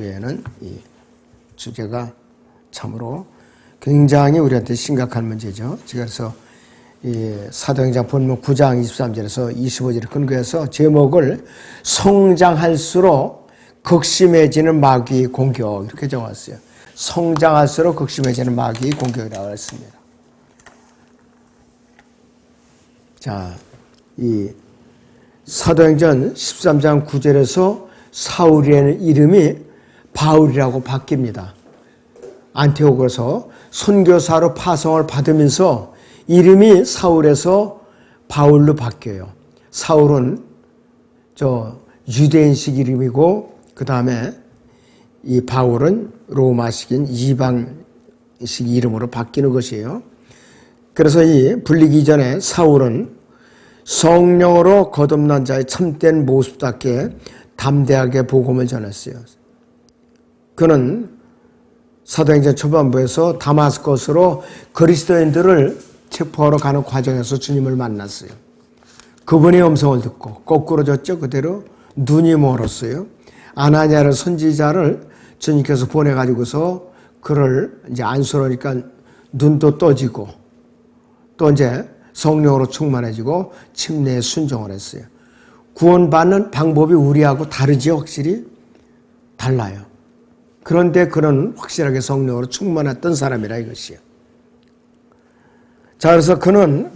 이후에는 이 주제가 참으로 굉장히 우리한테 심각한 문제죠. 그래서 이 사도행전 본문 9장 23절에서 25절을 근거해서 제목을 성장할수록 극심해지는 마귀의 공격 이렇게 정했어요. 성장할수록 극심해지는 마귀의 공격이라고 했습니다. 자, 이 사도행전 13장 9절에서 사울이라는 이름이 바울이라고 바뀝니다. 안티오크에서 선교사로 파송을 받으면서 이름이 사울에서 바울로 바뀌어요. 사울은 유대인식 이름이고 그 다음에 이 바울은 로마식인 이방식 이름으로 바뀌는 것이에요. 그래서 이 불리기 전에 사울은 성령으로 거듭난 자의 참된 모습답게 담대하게 복음을 전했어요. 그는 사도행전 초반부에서 다마스커스로 그리스도인들을 체포하러 가는 과정에서 주님을 만났어요. 그분의 음성을 듣고 거꾸로 졌죠. 그대로 눈이 멀었어요. 아나니아를 선지자를 주님께서 보내가지고서 그를 이제 안수하니까 눈도 떠지고 또 이제 성령으로 충만해지고 침례에 순종을 했어요. 구원받는 방법이 우리하고 다르지요. 확실히 달라요. 그런데 그는 확실하게 성령으로 충만했던 사람이라 이것이요. 자, 그래서 그는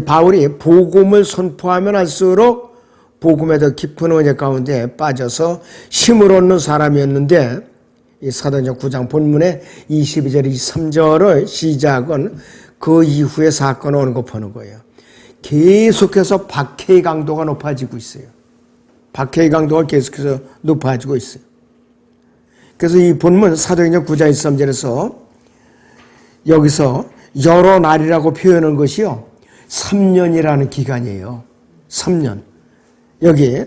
바울이 복음을 선포하면 할수록 복음에 더 깊은 은혜 가운데 빠져서 힘을 얻는 사람이었는데 이 사도행전 9장 본문의 22절, 23절의 시작은 그 이후의 사건을 언급하는 거예요. 계속해서 박해의 강도가 높아지고 있어요. 박해의 강도가 계속해서 높아지고 있어요. 그래서 이 본문 사도행전 9장 23절에서 여기서 여러 날이라고 표현한 것이요. 3년이라는 기간이에요. 3년. 여기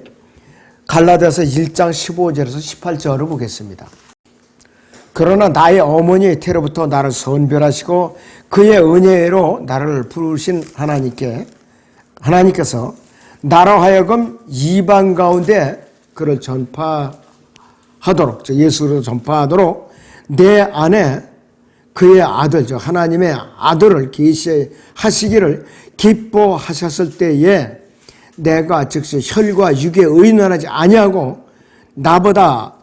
갈라디아서 1장 15절에서 18절을 보겠습니다. 그러나 나의 어머니의 태로부터 나를 선별하시고 그의 은혜로 나를 부르신 하나님께서 나로 하여금 이방 가운데 그를 전파하도록, 예수를 전파하도록 내 안에 그의 아들, 하나님의 아들을 계시하시기를 기뻐하셨을 때에 내가 즉시 혈과 육에 의논하지 아니하고 나보다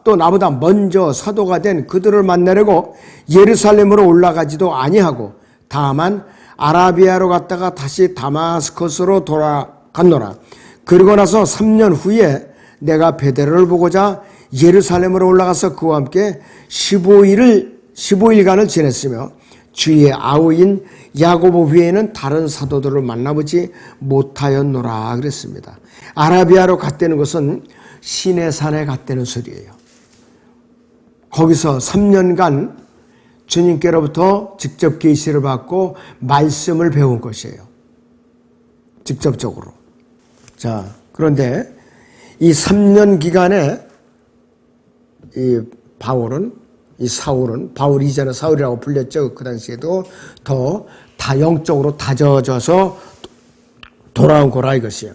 먼저 사도가 된 그들을 만나려고 예루살렘으로 올라가지도 아니하고 다만 아라비아로 갔다가 다시 다마스커스로 돌아갔노라. 그리고 나서 3년 후에 내가 베드로를 보고자 예루살렘으로 올라가서 그와 함께 15일간을 지냈으며 주의 아우인 야고보 외에는 다른 사도들을 만나보지 못하였노라 그랬습니다. 아라비아로 갔다는 것은 시내산에 갔다는 소리예요. 거기서 3년간 주님께로부터 직접 계시를 받고 말씀을 배운 것이에요. 직접적으로. 자, 그런데 이 3년 기간에 이 사울은 바울 이전에 사울이라고 불렸죠. 그 당시에도 더 영적으로 다져져서 돌아온 거라 이것이에요.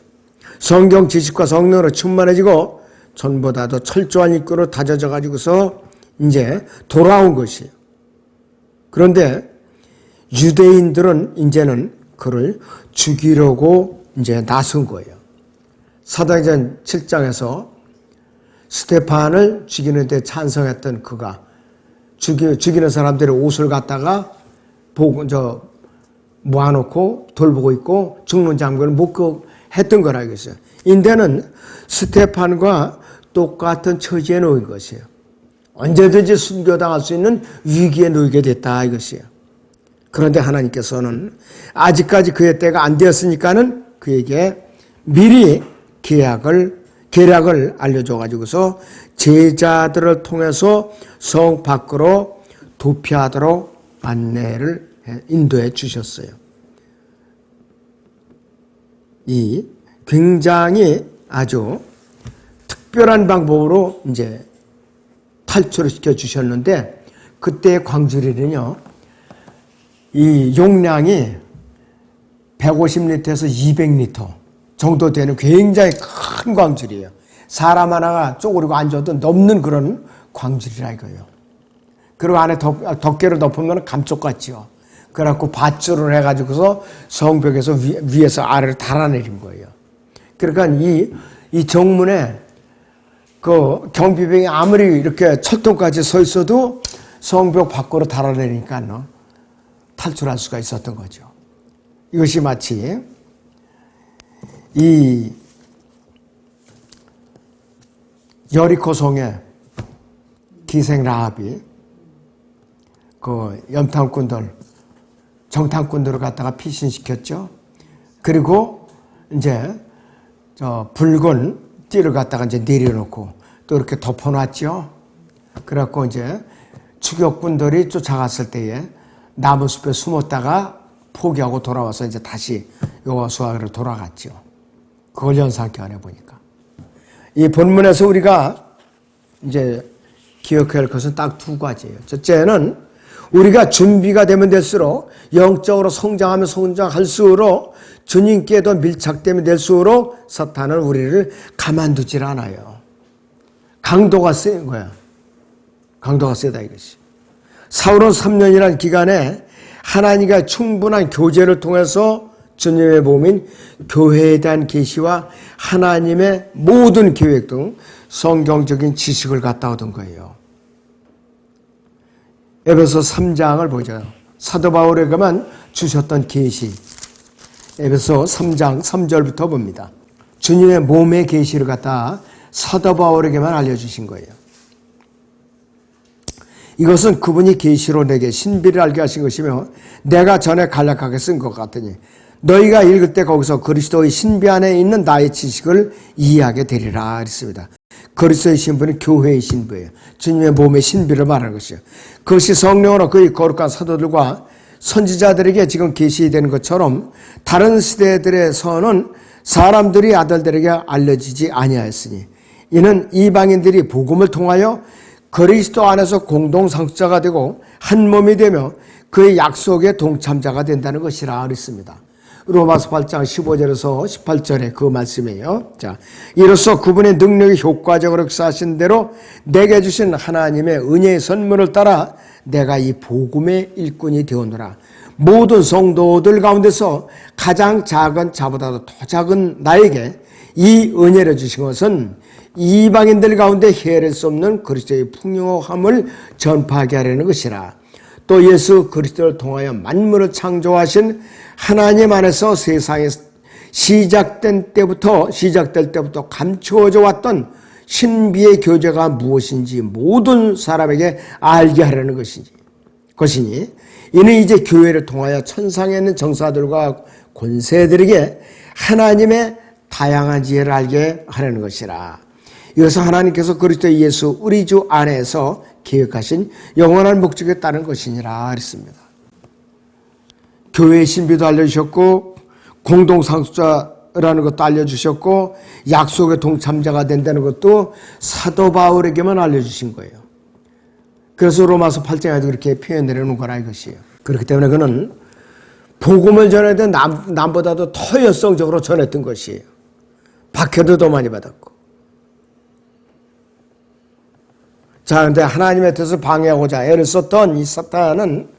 성경 지식과 성령으로 충만해지고 전보다도 철저한 입구로 다져져 가지고서 이제 돌아온 것이에요. 그런데 유대인들은 이제는 그를 죽이려고 이제 나선 거예요. 사도행전 7장에서 스데판을 죽이는데 찬성했던 그가 죽이는 사람들의 옷을 갖다가 모아놓고 돌보고 있고 죽는 장면을 목격했던 거라 이것이에요. 인데는 스데판과 똑같은 처지에 놓인 것이에요. 언제든지 순교당할 수 있는 위기에 놓이게 됐다 이것이에요. 그런데 하나님께서는 아직까지 그의 때가 안 되었으니까는 그에게 미리 계략을 알려줘가지고서 제자들을 통해서 성 밖으로 도피하도록 안내를 인도해 주셨어요. 이 굉장히 아주 특별한 방법으로 이제 탈출을 시켜 주셨는데 그때의 광주리는요, 이 용량이 150리터에서 200리터 정도 되는 굉장히 큰 광주리예요. 사람 하나가 쪼그리고 앉아도 넘는 그런 광줄이라 이거예요. 그리고 안에 덮개를 덮으면 감쪽같지요. 그래갖고 밧줄을 해가지고서 성벽에서 위에서 아래를 달아내린 거예요. 그러니까 이 정문에 그 경비병이 아무리 이렇게 철통까지 서 있어도 성벽 밖으로 달아내니까 탈출할 수가 있었던 거죠. 이것이 마치 이 여리코 성에 기생 라합이 그 염탐꾼들, 정탐꾼들을 갖다가 피신시켰죠. 그리고 이제 저 붉은 띠를 갖다가 이제 내려놓고 또 이렇게 덮어놨죠. 그래갖고 이제 추격꾼들이 쫓아갔을 때에 나무숲에 숨었다가 포기하고 돌아와서 이제 다시 여호수아로 돌아갔죠. 그걸 연상케 보니까. 이 본문에서 우리가 이제 기억해야 할 것은 딱 두 가지예요. 첫째는 우리가 준비가 되면 될수록 영적으로 성장할수록 주님께 더 밀착되면 될수록 사탄은 우리를 가만두질 않아요. 강도가 센 거야. 강도가 세다 이것이. 사울은 3년이라는 기간에 하나님과 충분한 교제를 통해서 주님의 몸인 교회에 대한 계시와 하나님의 모든 계획 등 성경적인 지식을 갖다 얻은 거예요. 에베소 3장을 보죠. 사도 바울에게만 주셨던 계시. 에베소 3장 3절부터 봅니다. 주님의 몸의 계시를 갖다 사도 바울에게만 알려주신 거예요. 이것은 그분이 계시로 내게 신비를 알게 하신 것이며 내가 전에 간략하게 쓴 것 같으니 너희가 읽을 때 거기서 그리스도의 신비 안에 있는 나의 지식을 이해하게 되리라 그랬습니다. 그리스도의 신부는 교회의 신부예요. 주님의 몸의 신비를 말하는 것이요. 그것이 성령으로 그의 거룩한 사도들과 선지자들에게 지금 계시되는 것처럼 다른 시대들에서는 사람들이 아들들에게 알려지지 아니하였으니 이는 이방인들이 복음을 통하여 그리스도 안에서 공동상속자가 되고 한 몸이 되며 그의 약속의 동참자가 된다는 것이라 그랬습니다. 로마서 8장 15절에서 18절에 그 말씀이에요. 자, 이로써 그분의 능력이 효과적으로 역사하신 대로 내게 주신 하나님의 은혜의 선물을 따라 내가 이 복음의 일꾼이 되었노라. 모든 성도들 가운데서 가장 작은 자보다도 더 작은 나에게 이 은혜를 주신 것은 이방인들 가운데 헤아릴 수 없는 그리스도의 풍요함을 전파하게 하려는 것이라. 또 예수 그리스도를 통하여 만물을 창조하신 하나님 안에서 세상에 시작될 때부터 감추어져 왔던 신비의 교제가 무엇인지 모든 사람에게 알게 하려는 것이니 이는 이제 교회를 통하여 천상에 있는 정사들과 권세들에게 하나님의 다양한 지혜를 알게 하려는 것이라. 이것은 하나님께서 그리스도 예수 우리 주 안에서 계획하신 영원한 목적에 따른 것이니라 그랬습니다. 교회의 신비도 알려주셨고 공동상속자라는 것도 알려주셨고 약속의 동참자가 된다는 것도 사도 바울에게만 알려주신 거예요. 그래서 로마서 8장에도 그렇게 표현되는 거라 이것이에요. 그렇기 때문에 그는 복음을 전할 때 남보다도 더 열성적으로 전했던 것이에요. 박해도 더 많이 받았고. 자, 근데 하나님의 뜻을 방해하고자 애를 썼던 이 사탄은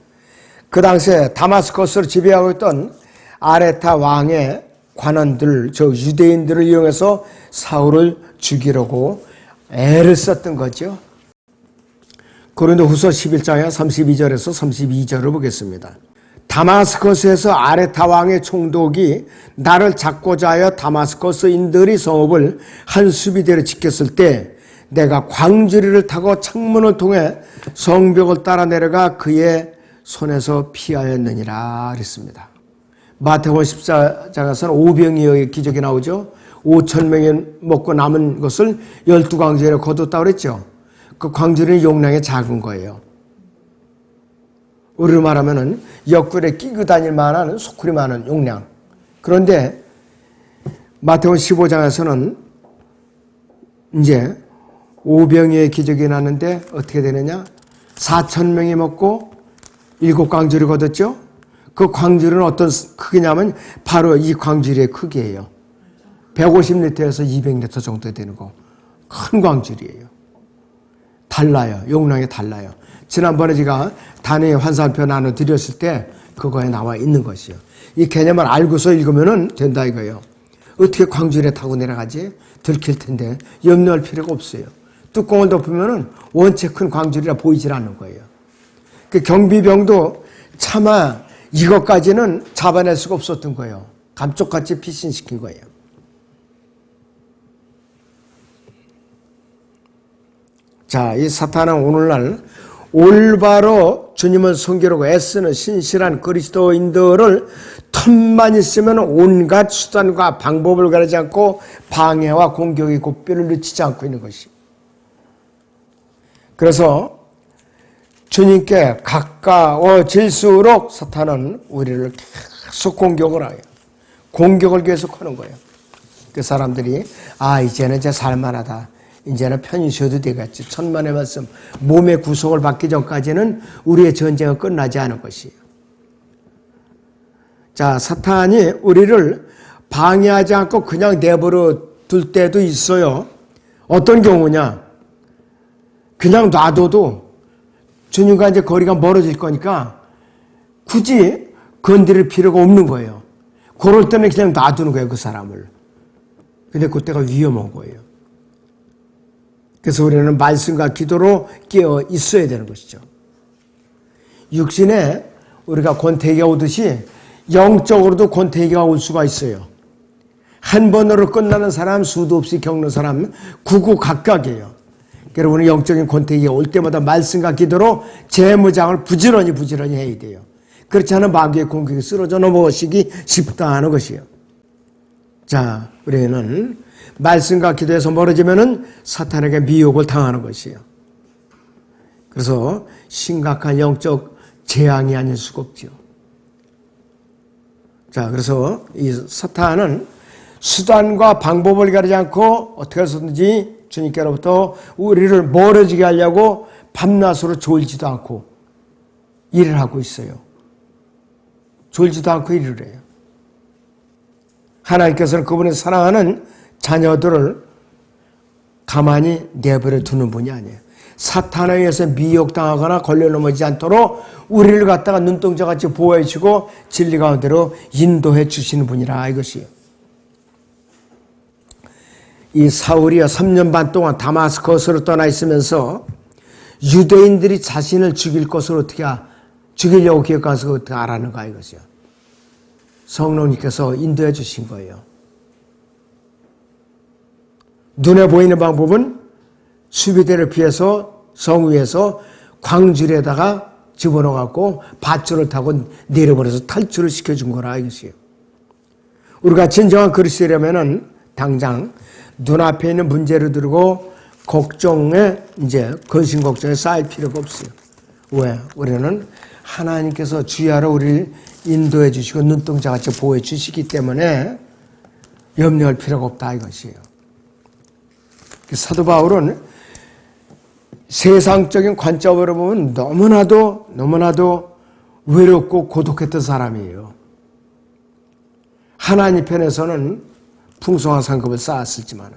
그 당시에 다마스커스를 지배하고 있던 아레타 왕의 관원들, 저 유대인들을 이용해서 사울을 죽이려고 애를 썼던 거죠. 고린도후서 11장에 32절에서 32절을 보겠습니다. 다마스커스에서 아레타 왕의 총독이 나를 잡고자 하여 다마스커스인들이 성읍을 한 수비대로 지켰을 때 내가 광주리를 타고 창문을 통해 성벽을 따라 내려가 그의 손에서 피하였느니라 그랬습니다. 마태복음 14장에서는 오병이어의 기적이 나오죠. 5,000명이 먹고 남은 것을 12광주리에 거뒀다고 그랬죠. 그 광주리는 용량이 작은 거예요. 우리로 말하면은 옆구리에 끼고 다닐 만한 소쿠리 많은 용량. 그런데 마태복음 15장에서는 이제 오병이어의 기적이 나는데 어떻게 되느냐? 4,000명이 먹고 7광주리를 거뒀죠. 그 광주리는 어떤 크기냐면 바로 이 광주리의 크기예요. 150리터에서 200리터 정도 되는 거. 큰 광주리예요. 달라요. 용량이 달라요. 지난번에 제가 단위 환산표 나눠드렸을 때 그거에 나와 있는 것이요. 이 개념을 알고서 읽으면 된다 이거예요. 어떻게 광주리에 타고 내려가지? 들킬 텐데 염려할 필요가 없어요. 뚜껑을 덮으면 원체 큰 광주리라 보이질 않는 거예요. 그 경비병도 차마 이것까지는 잡아낼 수가 없었던 거예요. 감쪽같이 피신시킨 거예요. 자, 이 사탄은 오늘날 올바로 주님을 섬기려고 애쓰는 신실한 그리스도인들을 틈만 있으면 온갖 수단과 방법을 가리지 않고 방해와 공격의 고삐를 늦추지 않고 있는 것이. 그래서 주님께 가까워질수록 사탄은 우리를 계속 공격을 해요. 공격을 계속하는 거예요. 그 사람들이 이제는 이제 살만하다. 이제는 편히 쉬어도 되겠지. 천만의 말씀. 몸의 구속을 받기 전까지는 우리의 전쟁은 끝나지 않을 것이에요. 자, 사탄이 우리를 방해하지 않고 그냥 내버려 둘 때도 있어요. 어떤 경우냐? 그냥 놔둬도 주님과 이제 거리가 멀어질 거니까 굳이 건드릴 필요가 없는 거예요. 그럴 때는 그냥 놔두는 거예요, 그 사람을. 근데 그때가 위험한 거예요. 그래서 우리는 말씀과 기도로 깨어 있어야 되는 것이죠. 육신에 우리가 권태기가 오듯이 영적으로도 권태기가 올 수가 있어요. 한 번으로 끝나는 사람, 수도 없이 겪는 사람, 구구각각이에요. 여러분은 영적인 권태기가 올 때마다 말씀과 기도로 재무장을 부지런히 해야 돼요. 그렇지 않으면 마귀의 공격이 쓰러져 넘어가시기 쉽다는 것이에요. 자, 우리는 말씀과 기도에서 멀어지면은 사탄에게 미혹을 당하는 것이에요. 그래서 심각한 영적 재앙이 아닐 수가 없죠. 자, 그래서 이 사탄은 수단과 방법을 가리지 않고 어떻게 해서든지 주님께로부터 우리를 멀어지게 하려고 밤낮으로 졸지도 않고 일을 하고 있어요. 졸지도 않고 일을 해요. 하나님께서는 그분의 사랑하는 자녀들을 가만히 내버려 두는 분이 아니에요. 사탄에 의해서 미혹당하거나 걸려 넘어지지 않도록 우리를 갖다가 눈동자같이 보호해 주고 진리 가운데로 인도해 주시는 분이라 이것이에요. 이 사울이요 3년 반 동안 다마스커스로 떠나 있으면서 유대인들이 자신을 죽일 것을 죽이려고 기획해서 어떻게 알았는가 이것이요. 성령님께서 인도해 주신 거예요. 눈에 보이는 방법은 수비대를 피해서 성 위에서 광주리에다가 집어넣어갖고 밧줄을 타고 내려버려서 탈출을 시켜준 거라 이것이에요. 우리가 진정한 그리스도라면은 당장 눈앞에 있는 문제를 두고 근심 걱정에 쌓일 필요가 없어요. 왜? 우리는 하나님께서 주야로 우리를 인도해 주시고 눈동자같이 보호해 주시기 때문에 염려할 필요가 없다 이것이에요. 사도 바울은 세상적인 관점으로 보면 너무나도 외롭고 고독했던 사람이에요. 하나님 편에서는 풍성한 상급을 쌓았을지만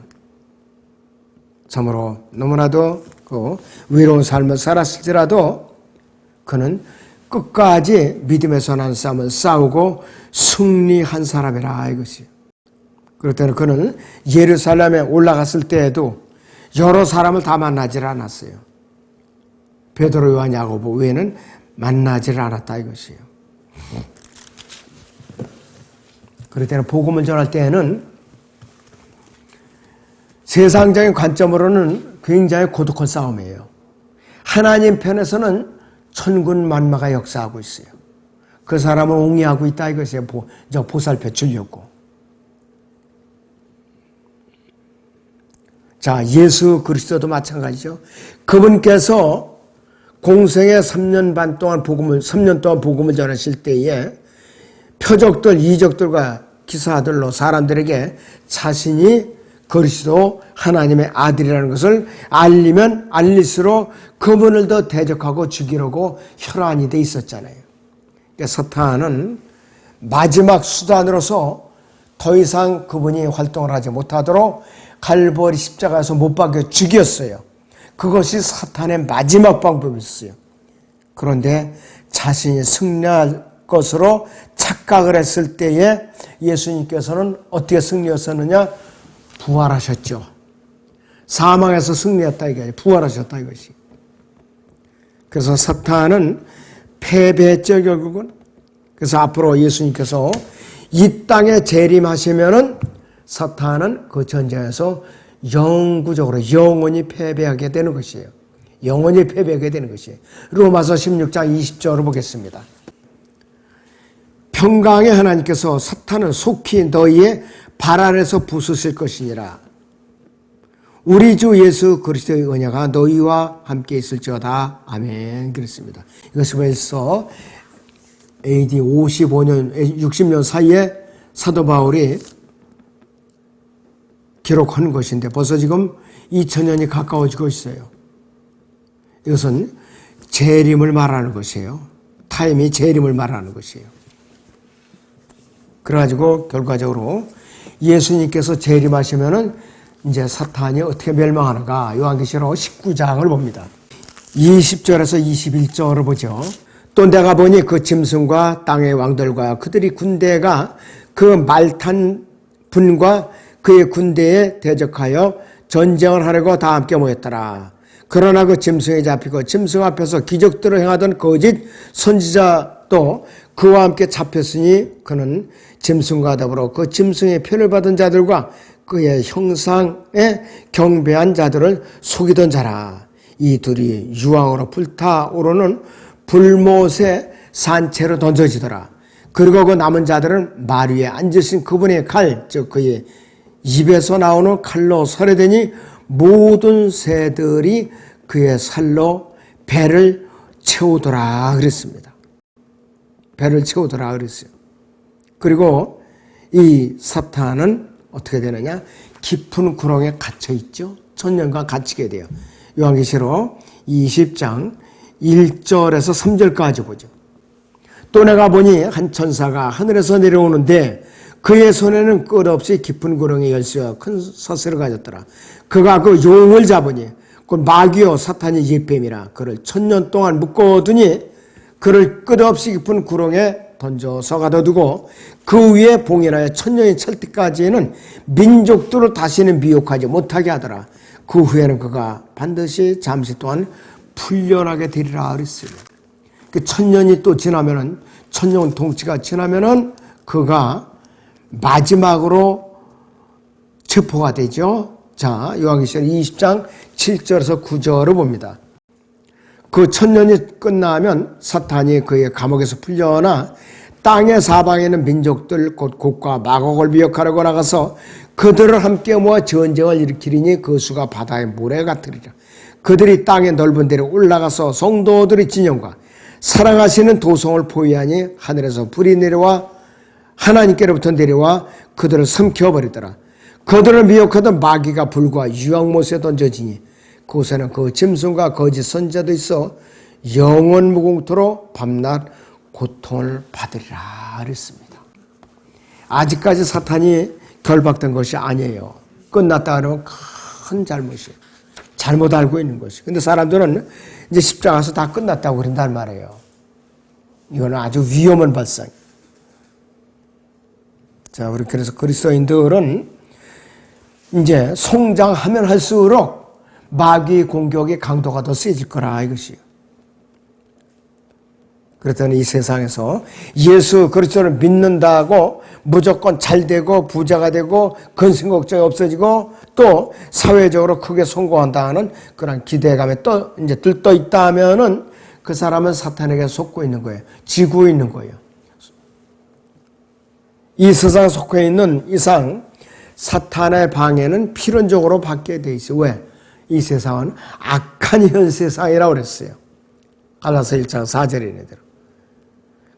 참으로 너무나도 그 외로운 삶을 살았을지라도 그는 끝까지 믿음의 선한 싸움을 싸우고 승리한 사람이라 이것이에요. 그럴 때는 그는 예루살렘에 올라갔을 때에도 여러 사람을 다 만나질 않았어요. 베드로, 요한, 야고보 외에는 만나질 않았다 이것이에요. 그럴 때는 복음을 전할 때에는 세상적인 관점으로는 굉장히 고독한 싸움이에요. 하나님 편에서는 천군만마가 역사하고 있어요. 그 사람을 옹이하고 있다 이것이에요. 보살펴 주려고. 자, 예수 그리스도도 마찬가지죠. 그분께서 공생의 3년 동안 복음을 전하실 때에 표적들, 이적들과 기사들로 사람들에게 자신이 그리스도 하나님의 아들이라는 것을 알리면 알릴수록 그분을 더 대적하고 죽이려고 혈안이 돼 있었잖아요. 그러니까 사탄은 마지막 수단으로서 더 이상 그분이 활동을 하지 못하도록 갈보리 십자가에서 못 박여 죽였어요. 그것이 사탄의 마지막 방법이었어요. 그런데 자신이 승리할 것으로 착각을 했을 때에 예수님께서는 어떻게 승리했었느냐? 부활하셨죠. 사망에서 승리했다 이게 아니라 부활하셨다 이것이. 그래서 사탄은 패배했죠 결국은. 그래서 앞으로 예수님께서 이 땅에 재림하시면은 사탄은 그 전쟁에서 영구적으로 영원히 패배하게 되는 것이에요. 영원히 패배하게 되는 것이에요. 로마서 16장 20절을 보겠습니다. 평강의 하나님께서 사탄은 속히 너희의 발 아래서 부수실 것이니라. 우리 주 예수 그리스도의 은혜가 너희와 함께 있을지어다. 아멘. 그랬습니다. 이것이 벌써 AD 55년, 60년 사이에 사도 바울이 기록한 것인데 벌써 지금 2000년이 가까워지고 있어요. 이것은 재림을 말하는 것이에요. 타임이 재림을 말하는 것이에요. 그래가지고 결과적으로 예수님께서 재림하시면은 이제 사탄이 어떻게 멸망하는가? 요한계시록 19장을 봅니다. 20절에서 21절을 보죠. 또 내가 보니 그 짐승과 땅의 왕들과 그들이 군대가 그 말탄 분과 그의 군대에 대적하여 전쟁을 하려고 다 함께 모였더라. 그러나 그 짐승에 잡히고 짐승 앞에서 기적들을 행하던 거짓 선지자도 그와 함께 잡혔으니 그는 짐승과 더불어 그 짐승의 표를 받은 자들과 그의 형상에 경배한 자들을 속이던 자라. 이 둘이 유황으로 불타오르는 불못의 산채로 던져지더라. 그리고 그 남은 자들은 말 위에 앉으신 그분의 칼, 즉 그의 입에서 나오는 칼로 살해되니 모든 새들이 그의 살로 배를 채우더라 그랬습니다. 배를 채우더라 그랬어요. 그리고 이 사탄은 어떻게 되느냐? 깊은 구렁에 갇혀 있죠. 천년간 갇히게 돼요. 요한계시록 20장 1절에서 3절까지 보죠. 또 내가 보니 한 천사가 하늘에서 내려오는데 그의 손에는 끝없이 깊은 구렁의 열쇠와 큰 서슬을 가졌더라. 그가 그 용을 잡으니 그 마귀요 사탄이 일뱀이라 그를 1000년 동안 묶어두니 그를 끝없이 깊은 구렁에 던져서 가둬두고 그 위에 봉인하여 1000년이 찰 때까지는 민족들을 다시는 미혹하지 못하게 하더라. 그 후에는 그가 반드시 잠시 동안 풀려나게 되리라 그랬어요. 그 1000년이 또 지나면은 1000년 통치가 지나면은 그가 마지막으로 체포가 되죠. 자, 요한계시록 20장 7절에서 9절을 봅니다. 그 1000년이 끝나면 사탄이 그의 감옥에서 풀려나 땅의 사방에는 민족들 곧 곡과 마곡을 미혹하려고 나가서 그들을 함께 모아 전쟁을 일으키리니 그 수가 바다의 모래 같으리라. 그들이 땅의 넓은 데로 올라가서 성도들의 진영과 사랑하시는 도성을 포위하니 하늘에서 불이 내려와 하나님께로부터 내려와 그들을 삼켜버리더라. 그들을 미혹하던 마귀가 불과 유황못에 던져지니 그곳에는 그 짐승과 거짓 선지자도 있어 영원 무궁토로 밤낮 고통을 받으리라 그랬습니다. 아직까지 사탄이 결박된 것이 아니에요. 끝났다 그러면 큰 잘못이에요. 잘못 알고 있는 것이. 근데 사람들은 이제 십자가에서 다 끝났다고 그런단 말이에요. 이거는 아주 위험한 발상. 자, 우리 그래서 그리스도인들은 이제 성장하면 할수록 마귀 공격의 강도가 더 세질 거라 이것이에요. 그렇다면 이 세상에서 예수 그리스도를 믿는다고 무조건 잘 되고 부자가 되고 근심 걱정이 없어지고 또 사회적으로 크게 성공한다는 그런 기대감에 이제 들떠 있다면은 그 사람은 사탄에게 속고 있는 거예요. 지고 있는 거예요. 이 세상에 속해 있는 이상 사탄의 방해는 필연적으로 받게 돼 있어요. 왜? 이 세상은 악한 현 세상이라고 그랬어요. 갈라서 1장 4절에 있는 대로.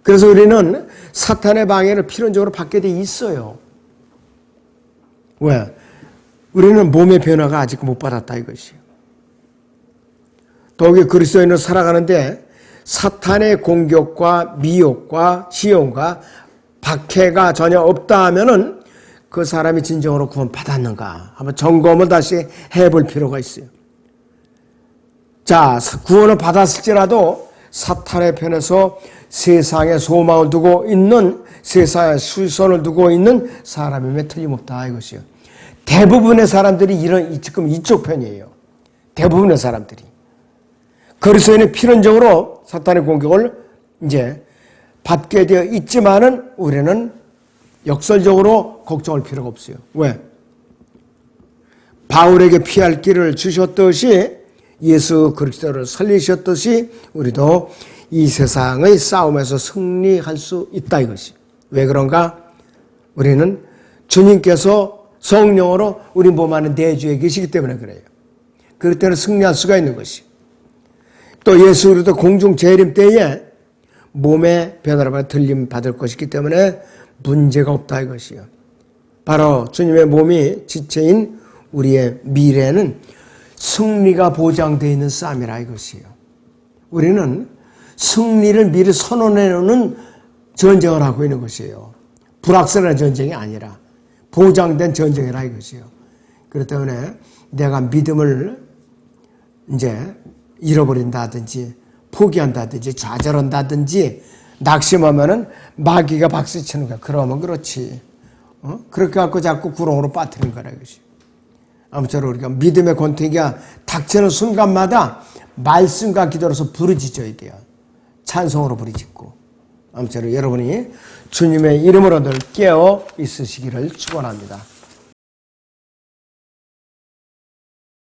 그래서 우리는 사탄의 방해를 필연적으로 받게 돼 있어요. 왜? 우리는 몸의 변화가 아직 못 받았다 이것이에요. 더욱이 그리스도인으로 살아가는데 사탄의 공격과 미혹과 시험과 박해가 전혀 없다 하면은 그 사람이 진정으로 구원 받았는가 한번 점검을 다시 해볼 필요가 있어요. 자, 구원을 받았을지라도 사탄의 편에서 세상에 소망을 두고 있는, 세상에 수선을 두고 있는 사람임에 틀림없다 이것이요. 대부분의 사람들이 지금 이쪽 편이에요. 대부분의 사람들이. 그리스도인은 필연적으로 사탄의 공격을 이제 받게 되어 있지만은 우리는 역설적으로 걱정할 필요가 없어요. 왜? 바울에게 피할 길을 주셨듯이, 예수 그리스도를 살리셨듯이 우리도 이 세상의 싸움에서 승리할 수 있다 이것이. 왜 그런가? 우리는 주님께서 성령으로 우리 몸 안에 내주에 계시기 때문에 그래요. 그럴 때는 승리할 수가 있는 것이. 또 예수 그리스도 공중 재림 때에 몸의 변화를 들림 받을 것이기 때문에 문제가 없다 이것이요. 바로 주님의 몸이 지체인 우리의 미래는 승리가 보장되어 있는 싸움이라 이것이요. 우리는 승리를 미리 선언해 놓는 전쟁을 하고 있는 것이에요. 불확실한 전쟁이 아니라 보장된 전쟁이라 이것이요. 그렇기 때문에 내가 믿음을 이제 잃어버린다든지 포기한다든지 좌절한다든지 낙심하면은 마귀가 박수치는 거야. 그러면 그렇지. 그렇게 갖고 자꾸 구렁으로 빠뜨리는 거라 이것이. 아무쪼록 우리가 믿음의 권태기가 닥치는 순간마다 말씀과 기도로서 부르짖어야 돼요. 찬송으로 부르짖고. 아무쪼록 여러분이 주님의 이름으로 늘 깨어 있으시기를 축원합니다.